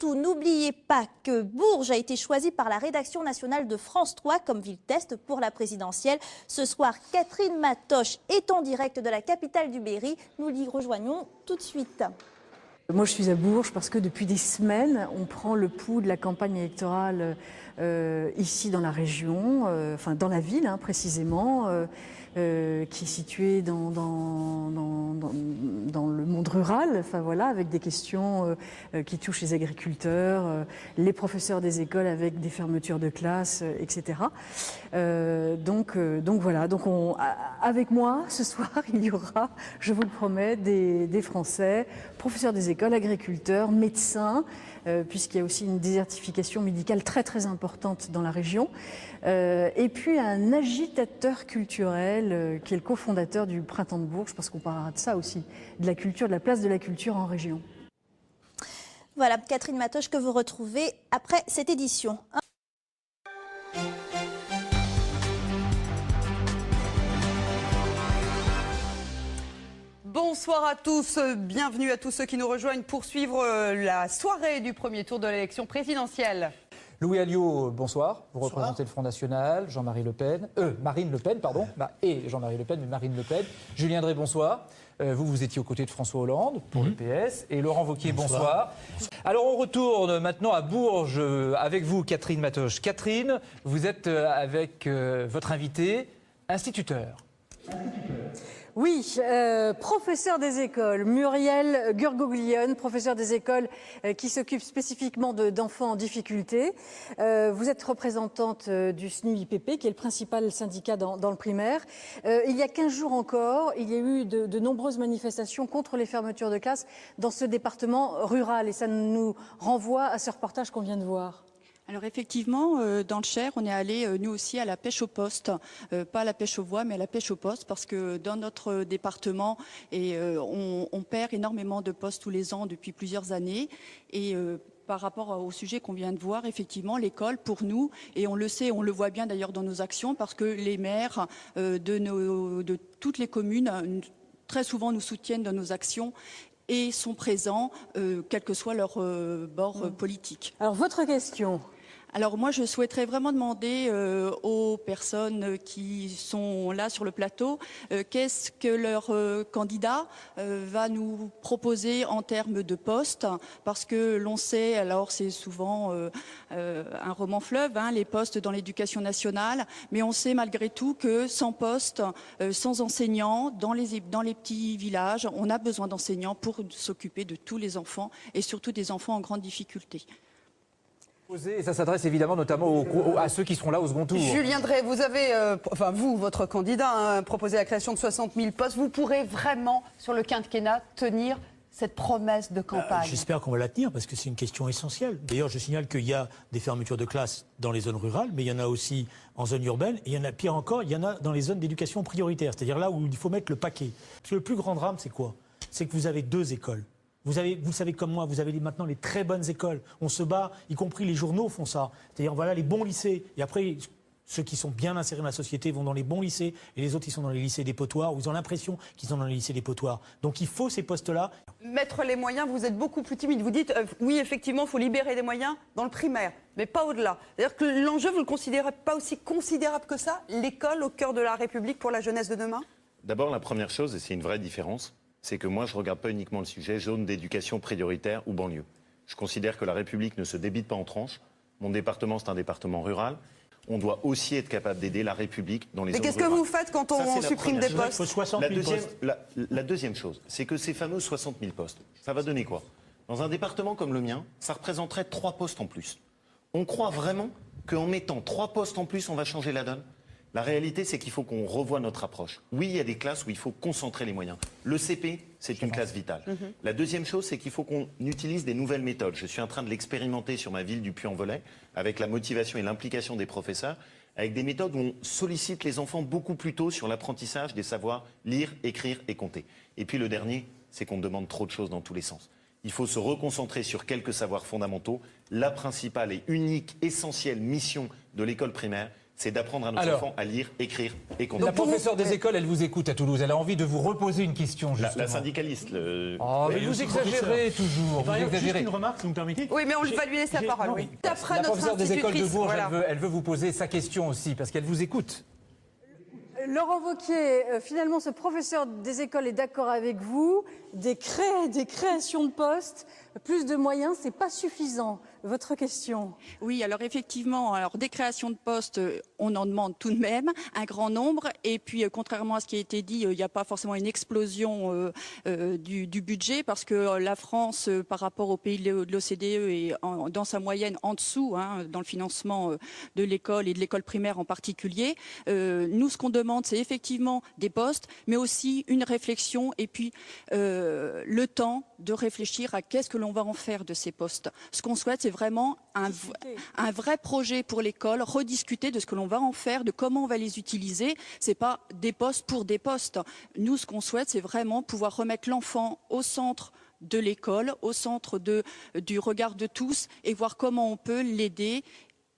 surtout, n'oubliez pas que Bourges a été choisi par la rédaction nationale de France 3 comme ville test pour la présidentielle. Ce soir, Catherine Matoche est en direct de la capitale du Berry. Nous l'y rejoignons tout de suite. Moi, je suis à Bourges parce que depuis des semaines, on prend le pouls de la campagne électorale ici dans la région, enfin dans la ville précisément, qui est située dans le monde rural, enfin voilà, avec des questions qui touchent les agriculteurs, les professeurs des écoles avec des fermetures de classes, etc. Donc voilà, avec moi ce soir, il y aura, je vous le promets, des Français, professeurs des écoles, agriculteurs, médecins, puisqu'il y a aussi une désertification médicale très très importante dans la région, et puis un agitateur culturel qui est le cofondateur du Printemps de Bourges, parce qu'on parlera de ça aussi, de la culture, de la place de la culture en région. Voilà, Catherine Matoche que vous retrouvez après cette édition. Bonsoir à tous, bienvenue à tous ceux qui nous rejoignent pour suivre la soirée du premier tour de l'élection présidentielle. Louis Alliot, bonsoir. Vous représentez le Front National, Marine Le Pen, pardon, et Jean-Marie Le Pen, mais Marine Le Pen. Julien Drey, bonsoir. Vous étiez aux côtés de François Hollande pour le PS. Et Laurent Wauquiez, bonsoir. Alors on retourne maintenant à Bourges avec vous, Catherine Matoche. Catherine, vous êtes avec votre invité, instituteur. Oui, professeur des écoles, Muriel Gurgoglione, professeur des écoles qui s'occupe spécifiquement d'enfants en difficulté. Vous êtes représentante du SNU-IPP, qui est le principal syndicat dans le primaire. Il y a 15 jours encore, il y a eu de nombreuses manifestations contre les fermetures de classes dans ce département rural. Et ça nous renvoie à ce reportage qu'on vient de voir. Alors effectivement, dans le Cher, on est allé nous aussi à la pêche au poste, pas à la pêche aux voies, mais à la pêche au poste, parce que dans notre département, on perd énormément de postes tous les ans depuis plusieurs années. Et par rapport au sujet qu'on vient de voir, effectivement, l'école, pour nous, et on le sait, on le voit bien d'ailleurs dans nos actions, parce que les maires de toutes les communes, très souvent nous soutiennent dans nos actions, et sont présents, quel que soit leur bord politique. Alors, votre question ? Alors moi, je souhaiterais vraiment demander aux personnes qui sont là sur le plateau, qu'est-ce que leur candidat va nous proposer en termes de postes, parce que l'on sait, alors c'est souvent un roman fleuve, les postes dans l'éducation nationale, mais on sait malgré tout que sans postes, sans enseignants, dans les petits villages, on a besoin d'enseignants pour s'occuper de tous les enfants, et surtout des enfants en grande difficulté. Et ça s'adresse évidemment notamment à ceux qui seront là au second tour. Julien Drey, vous avez, votre candidat, proposé la création de 60 000 postes. Vous pourrez vraiment, sur le quinquennat, tenir cette promesse de campagne? J'espère qu'on va la tenir, parce que c'est une question essentielle. D'ailleurs, je signale qu'il y a des fermetures de classes dans les zones rurales, mais il y en a aussi en zone urbaine, et il y en a, pire encore, il y en a dans les zones d'éducation prioritaire, c'est-à-dire là où il faut mettre le paquet. Parce que le plus grand drame, c'est quoi? C'est que vous avez deux écoles. Vous le savez comme moi, vous avez maintenant les très bonnes écoles. On se bat, y compris les journaux font ça. C'est-à-dire, voilà, les bons lycées. Et après, ceux qui sont bien insérés dans la société vont dans les bons lycées. Et les autres, ils sont dans les lycées des potoirs, ou ils ont l'impression qu'ils sont dans les lycées des potoirs. Donc il faut ces postes-là. Mettre les moyens, vous êtes beaucoup plus timide. Vous dites, oui, effectivement, il faut libérer des moyens dans le primaire, mais pas au-delà. C'est-à-dire que l'enjeu, vous ne le considérez pas aussi considérable que ça, l'école au cœur de la République pour la jeunesse de demain? D'abord, la première chose, et c'est une vraie différence, c'est que moi, je ne regarde pas uniquement le sujet zone d'éducation prioritaire ou banlieue. Je considère que la République ne se débite pas en tranches. Mon département, c'est un département rural. On doit aussi être capable d'aider la République dans les zones rurales. Mais qu'est-ce que vous faites quand on supprime des postes? La deuxième chose, c'est que ces fameux 60 000 postes, ça va donner quoi? Dans un département comme le mien, ça représenterait 3 postes en plus. On croit vraiment qu'en mettant 3 postes en plus, on va changer la donne? La réalité, c'est qu'il faut qu'on revoie notre approche. Oui, il y a des classes où il faut concentrer les moyens. Le CP, c'est une classe vitale. La deuxième chose, c'est qu'il faut qu'on utilise des nouvelles méthodes. Je suis en train de l'expérimenter sur ma ville du Puy-en-Velay, avec la motivation et l'implication des professeurs, avec des méthodes où on sollicite les enfants beaucoup plus tôt sur l'apprentissage des savoirs lire, écrire et compter. Et puis le dernier, c'est qu'on demande trop de choses dans tous les sens. Il faut se reconcentrer sur quelques savoirs fondamentaux. La principale et unique, essentielle mission de l'école primaire, c'est d'apprendre à nos Alors, enfants à lire, écrire et compter. La professeure des écoles, elle vous écoute à Toulouse. Elle a envie de vous reposer une question, justement. La syndicaliste. Oh, mais vous exagérez toujours. Vous Juste exagérez. une remarque, si vous me permettez. Oui, mais on va lui laisser la parole. Oui. D'après La notre professeure des écoles de institutrice, Bourges, voilà. elle veut vous poser sa question aussi, parce qu'elle vous écoute. Laurent Wauquiez, finalement, ce professeur des écoles est d'accord avec vous. Des créations de postes, plus de moyens, c'est pas suffisant. Votre question? Oui, alors effectivement, des créations de postes, on en demande tout de même un grand nombre. Et puis, contrairement à ce qui a été dit, il n'y a pas forcément une explosion du budget parce que la France, par rapport aux pays de l'OCDE, est dans sa moyenne en dessous, dans le financement de l'école et de l'école primaire en particulier. Nous, ce qu'on demande, c'est effectivement des postes, mais aussi une réflexion et puis le temps de réfléchir à qu'est-ce que l'on va en faire de ces postes. Ce qu'on souhaite, c'est vraiment un vrai projet pour l'école, rediscuter de ce que l'on va en faire, de comment on va les utiliser. C'est pas des postes pour des postes. Nous, ce qu'on souhaite, c'est vraiment pouvoir remettre l'enfant au centre de l'école, au centre du regard de tous et voir comment on peut l'aider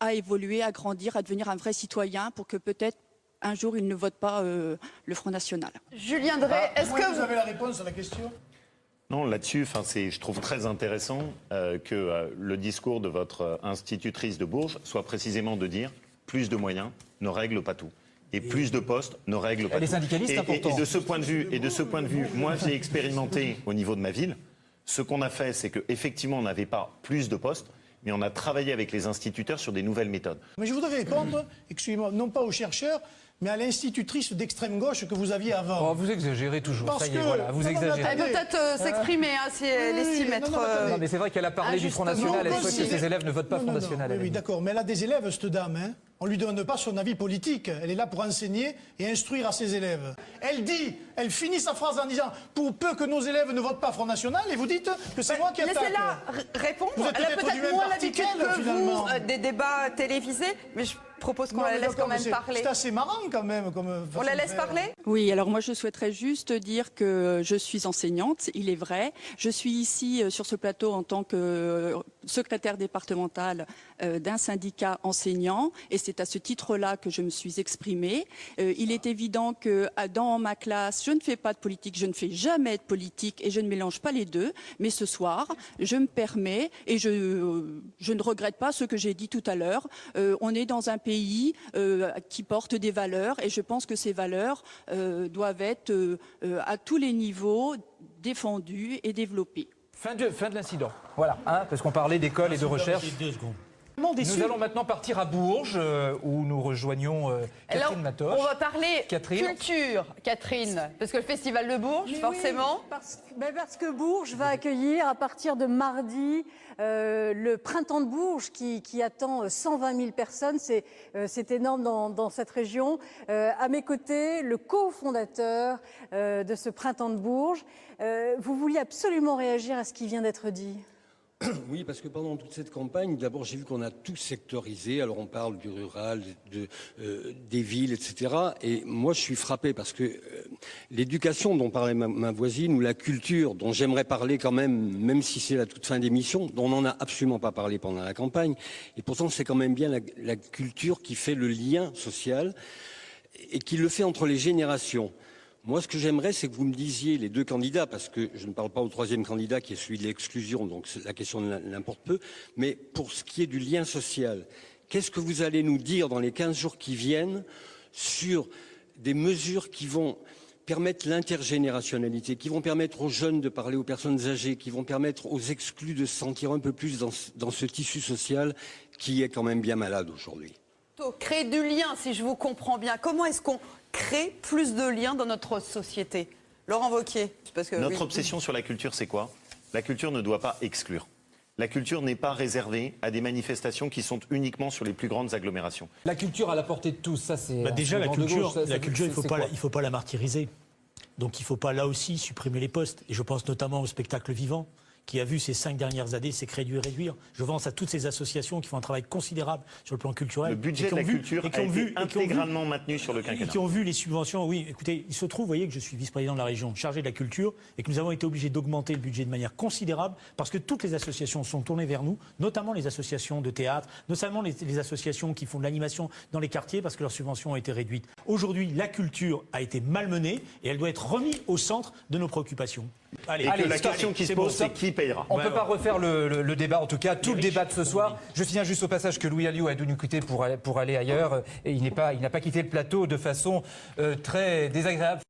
à évoluer, à grandir, à devenir un vrai citoyen pour que peut-être un jour il ne vote pas le Front National. Julien Drey, est-ce que vous avez la réponse à la question? Non, là-dessus, je trouve très intéressant que le discours de votre institutrice de Bourges soit précisément de dire plus de moyens ne règle pas tout. Et plus de postes ne règle pas tout. Les syndicalistes, important. Et de ce point de vue, moi j'ai expérimenté au niveau de ma ville. Ce qu'on a fait, c'est qu'effectivement, on n'avait pas plus de postes, mais on a travaillé avec les instituteurs sur des nouvelles méthodes. Mais je voudrais répondre, excusez-moi, non pas aux chercheurs, mais à l'institutrice d'extrême gauche que vous aviez avant. Oh, vous exagérez toujours. Parce Ça y est, que- voilà, vous non, non, mais exagérez. elle peut peut-être s'exprimer si elle Oui, estime non, être... non, attendez. Non, mais c'est vrai qu'elle a parlé du Front Injustement National. Elle souhaite que possible. ses élèves ne votent pas Front Non, National. oui, elle a oui, dit. d'accord, mais elle a des élèves, cette dame. Hein. On ne lui donne pas son avis politique. Elle est là pour enseigner et instruire à ses élèves. Elle finit sa phrase en disant « Pour peu que nos élèves ne votent pas Front National », et vous dites que c'est moi qui attaque. Laissez-la répondre. Vous êtes Elle a peut-être du peut-être même moins parti l'habitude qu'elle, que finalement. vous des débats télévisés, mais je propose qu'on Non, la mais laisse d'accord, quand même mais parler. c'est assez marrant quand même. On la laisse parler? Oui, alors moi je souhaiterais juste dire que je suis enseignante, il est vrai. Je suis ici sur ce plateau en tant que secrétaire départementale d'un syndicat enseignant et c'est à ce titre-là que je me suis exprimée. Il est évident que dans ma classe, je ne fais pas de politique, je ne fais jamais de politique et je ne mélange pas les deux. Mais ce soir, je me permets et je ne regrette pas ce que j'ai dit tout à l'heure. On est dans un pays qui porte des valeurs et je pense que ces valeurs doivent être à tous les niveaux défendues et développées. Fin de l'incident. Voilà, parce qu'on parlait d'école et de recherche. 2 secondes. Nous allons maintenant partir à Bourges, où nous rejoignons Catherine Alors, Matoche. on va parler Catherine. culture, Catherine, parce que le festival de Bourges, Mais forcément. oui, parce que Bourges va accueillir à partir de mardi le printemps de Bourges qui attend 120 000 personnes. C'est énorme dans cette région. À mes côtés, le cofondateur de ce printemps de Bourges. Vous vouliez absolument réagir à ce qui vient d'être dit. Oui, parce que pendant toute cette campagne, d'abord j'ai vu qu'on a tout sectorisé. Alors on parle du rural, des villes, etc. Et moi je suis frappé parce que l'éducation dont parlait ma voisine ou la culture dont j'aimerais parler quand même si c'est la toute fin d'émission, dont on n'en a absolument pas parlé pendant la campagne. Et pourtant c'est quand même bien la culture qui fait le lien social et qui le fait entre les générations. Moi, ce que j'aimerais, c'est que vous me disiez, les deux candidats, parce que je ne parle pas au troisième candidat qui est celui de l'exclusion, donc la question n'importe peu, mais pour ce qui est du lien social, qu'est-ce que vous allez nous dire dans les 15 jours qui viennent sur des mesures qui vont permettre l'intergénérationnalité, qui vont permettre aux jeunes de parler aux personnes âgées, qui vont permettre aux exclus de se sentir un peu plus dans ce tissu social qui est quand même bien malade aujourd'hui. Créer du lien, si je vous comprends bien. Comment est-ce qu'on crée plus de liens dans notre société? Laurent Wauquiez. Parce que, Notre obsession sur la culture, c'est quoi? La culture ne doit pas exclure. La culture n'est pas réservée à des manifestations qui sont uniquement sur les plus grandes agglomérations. La culture à la portée de tous, ça c'est... Déjà, la slogan de culture, gauche, ça, il ne faut pas la martyriser. Donc il ne faut pas là aussi supprimer les postes. Et je pense notamment au spectacle vivant. qui a vu ces 5 dernières années ses crédits réduire. Je pense à toutes ces associations qui font un travail considérable sur le plan culturel. Le budget de la culture a été intégralement maintenu sur le quinquennat. Et qui ont vu les subventions. Oui, écoutez, il se trouve, vous voyez, que je suis vice-président de la région chargé de la culture et que nous avons été obligés d'augmenter le budget de manière considérable parce que toutes les associations sont tournées vers nous, notamment les associations de théâtre, notamment les associations qui font de l'animation dans les quartiers parce que leurs subventions ont été réduites. Aujourd'hui, la culture a été malmenée et elle doit être remise au centre de nos préoccupations. Allez, la question qui se pose, c'est qui payera. On ne peut pas refaire le débat, en tout cas, tout le débat de ce soir. Je signale juste au passage que Louis Alliot a dû nous quitter pour aller ailleurs. Et il n'a pas quitté le plateau de façon très désagréable.